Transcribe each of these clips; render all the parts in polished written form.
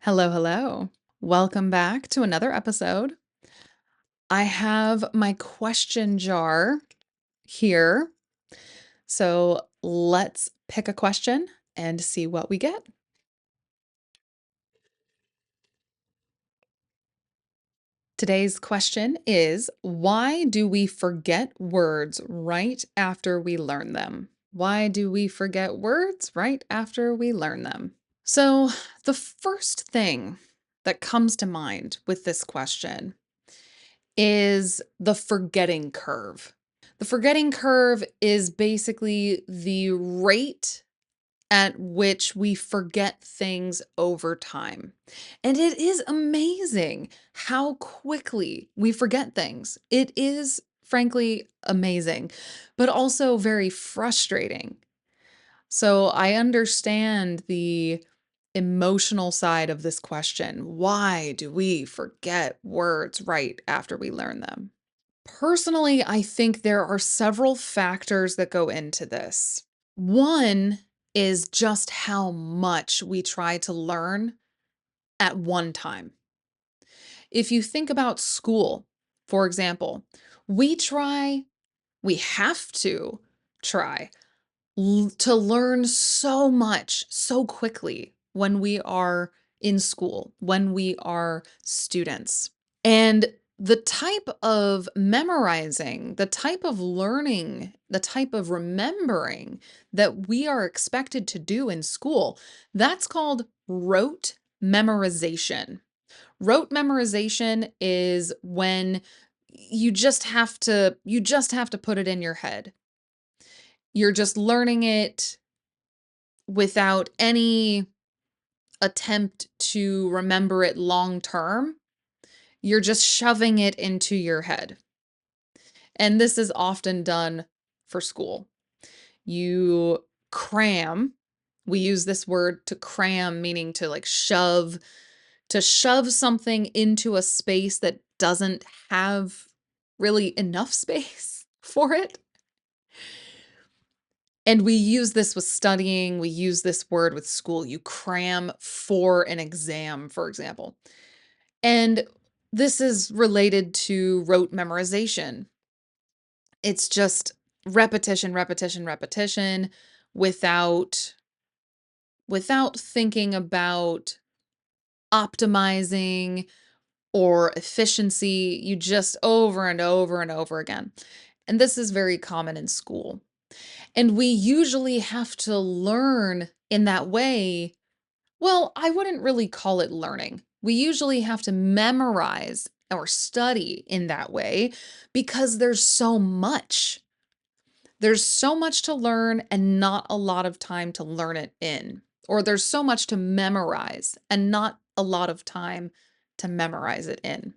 Hello, hello. Welcome back to another episode. I have my question jar here. So let's pick a question and see what we get. Today's question is, why do we forget words right after we learn them? Why do we forget words right after we learn them? So, the first thing that comes to mind with this question is the forgetting curve. The forgetting curve is basically the rate at which we forget things over time. And it is amazing how quickly we forget things. It is, frankly, amazing, but also very frustrating. So I understand the emotional side of this question. Why do we forget words right after we learn them? Personally, I think there are several factors that go into this. One is just how much we try to learn at one time. If you think about school, for example, we have to try to learn so much so quickly when we are in school, when we are students. And the type of memorizing, the type of learning, the type of remembering that we are expected to do in school, that's called rote memorization. Rote memorization is when you just have to put it in your head. You're just learning it without any attempt to remember it long term. You're just shoving it into your head. And this is often done for school. You cram. We use this word to cram, meaning to like to shove something into a space that doesn't have really enough space for it. And we use this with studying, we use this word with school. You cram for an exam, for example. And this is related to rote memorization. It's just repetition, repetition, repetition without thinking about optimizing or efficiency. You just over and over and over again. And this is very common in school. And we usually have to learn in that way. Well, I wouldn't really call it learning. We usually have to memorize or study in that way because there's so much. There's so much to learn and not a lot of time to learn it in. Or there's so much to memorize and not a lot of time to memorize it in.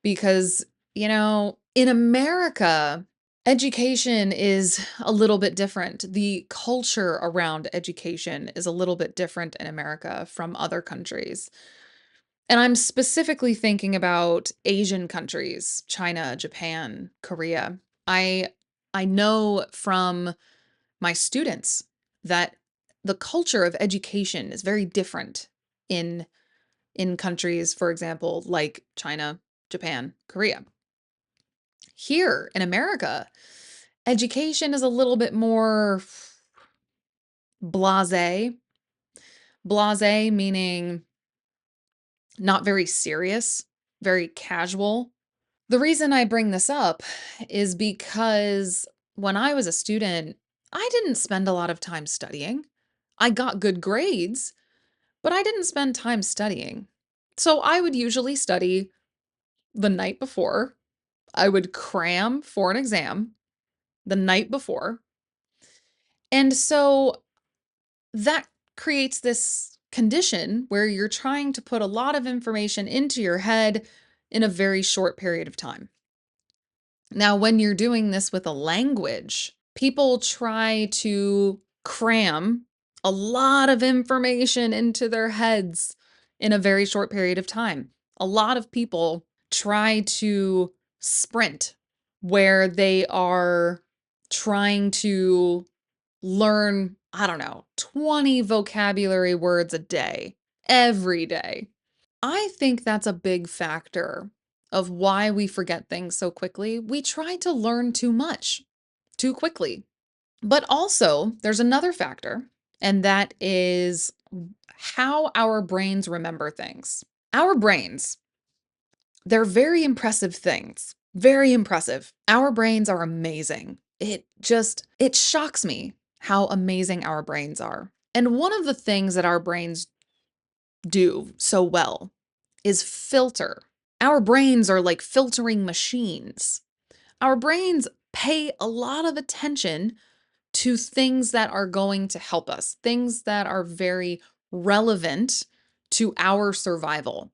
Because, in America, education is a little bit different. The culture around education is a little bit different in America from other countries. And I'm specifically thinking about Asian countries, China, Japan, Korea. I I know from my students that the culture of education is very different in countries, for example, like China, Japan, Korea. Here in America, education is a little bit more blasé. Blasé meaning not very serious, very casual. The reason I bring this up is because when I was a student, I didn't spend a lot of time studying. I got good grades, but I didn't spend time studying. So I would usually study the night before. I would cram for an exam the night before. And so that creates this condition where you're trying to put a lot of information into your head in a very short period of time. Now, when you're doing this with a language, people try to cram a lot of information into their heads in a very short period of time. A lot of people try to sprint where they are trying to learn, I don't know, 20 vocabulary words a day. every day. I think that's a big factor of why we forget things so quickly. We try to learn too much too quickly. But also, there's another factor, and that is how our brains remember things. Our brains, they're very impressive things. Very impressive. Our brains are amazing. It shocks me how amazing our brains are. And one of the things that our brains do so well is filter. Our brains are like filtering machines. Our brains pay a lot of attention to things that are going to help us, things that are very relevant to our survival.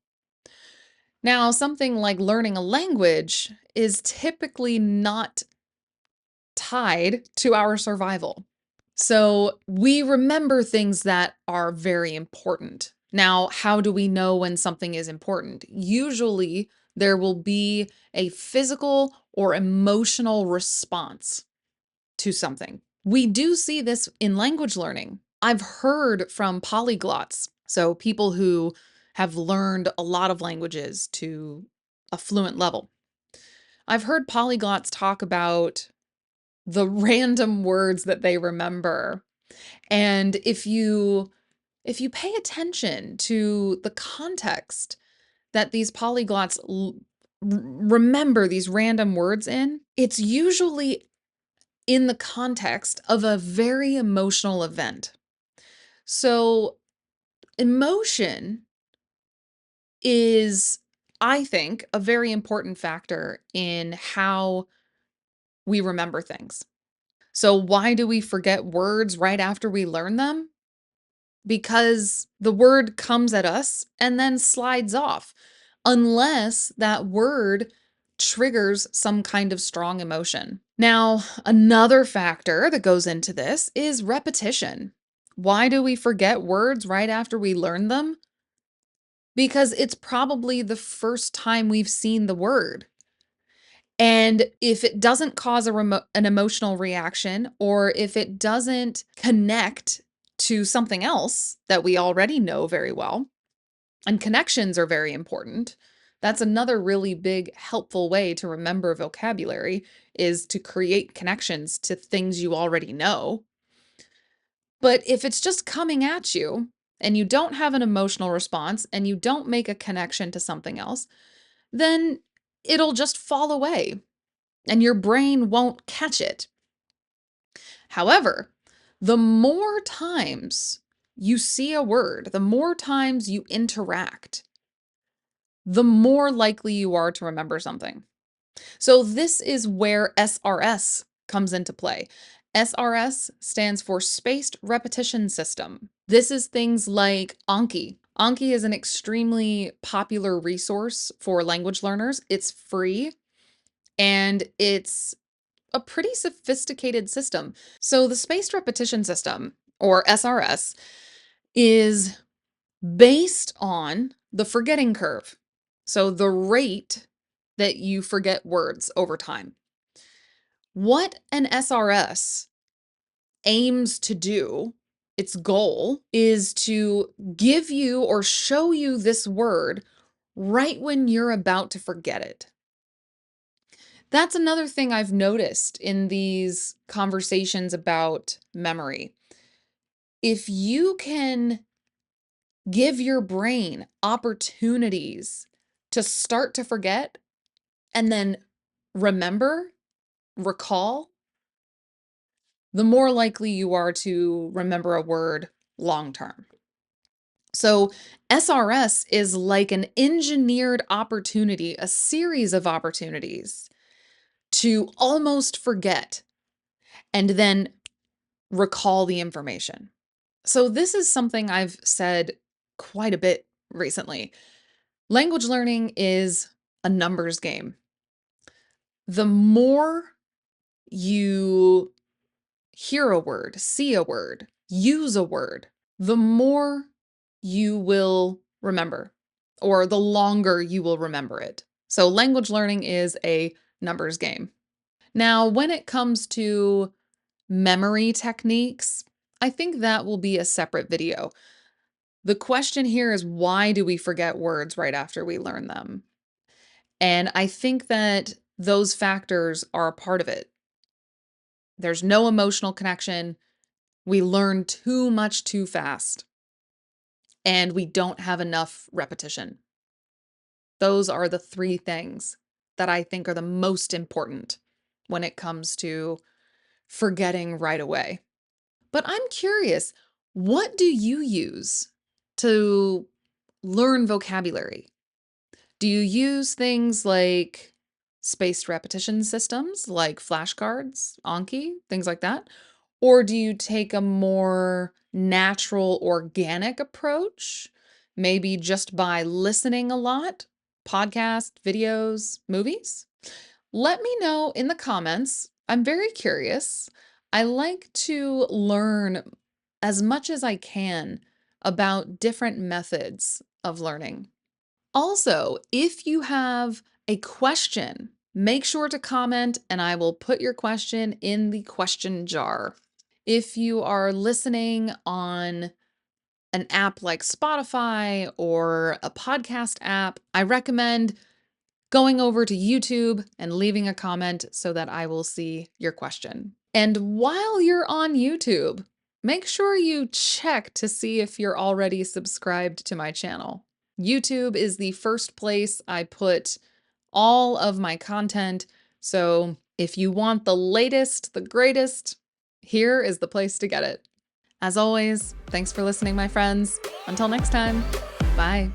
Now, something like learning a language is typically not tied to our survival. So we remember things that are very important. Now, how do we know when something is important? Usually, there will be a physical or emotional response to something. We do see this in language learning. I've heard from polyglots, so people who have learned a lot of languages to a fluent level. I've heard polyglots talk about the random words that they remember. And if you pay attention to the context that these polyglots remember these random words in, it's usually in the context of a very emotional event. So, emotion is, I think, a very important factor in how we remember things. So, why do we forget words right after we learn them? Because the word comes at us and then slides off, unless that word triggers some kind of strong emotion. Now, another factor that goes into this is repetition. Why do we forget words right after we learn them? Because it's probably the first time we've seen the word. And if it doesn't cause an emotional reaction, or if it doesn't connect to something else that we already know very well, and connections are very important. That's another really big helpful way to remember vocabulary is to create connections to things you already know. But if it's just coming at you and you don't have an emotional response and you don't make a connection to something else, then it'll just fall away and your brain won't catch it. However, the more times you see a word, the more times you interact, the more likely you are to remember something. So this is where SRS comes into play. SRS stands for Spaced Repetition System. This is things like Anki. Anki is an extremely popular resource for language learners. It's free and it's a pretty sophisticated system. So the Spaced Repetition System, or SRS, is based on the forgetting curve. So the rate that you forget words over time. What an SRS aims to do, its goal, is to give you or show you this word right when you're about to forget it. That's another thing I've noticed in these conversations about memory. If you can give your brain opportunities to start to forget and then remember, recall, the more likely you are to remember a word long term. So, SRS is like an engineered opportunity, a series of opportunities to almost forget and then recall the information. So, this is something I've said quite a bit recently. Language learning is a numbers game. The more you hear a word, see a word, use a word, the more you will remember, or the longer you will remember it. So, language learning is a numbers game. Now, when it comes to memory techniques, I think that will be a separate video. The question here is, why do we forget words right after we learn them? And I think that those factors are a part of it. There's no emotional connection. We learn too much too fast, and we don't have enough repetition. Those are the three things that I think are the most important when it comes to forgetting right away. But I'm curious, what do you use to learn vocabulary? Do you use things like spaced repetition systems like flashcards, Anki, things like that? Or do you take a more natural, organic approach, maybe just by listening a lot, podcasts, videos, movies? Let me know in the comments. I'm very curious. I like to learn as much as I can about different methods of learning. Also, if you have a question, make sure to comment and I will put your question in the question jar. If you are listening on an app like Spotify or a podcast app, I recommend going over to YouTube and leaving a comment so that I will see your question. And while you're on YouTube, make sure you check to see if you're already subscribed to my channel. YouTube is the first place I put all of my content, so if you want the latest, the greatest, here is the place to get it. As always, thanks for listening, my friends. Until next time, bye.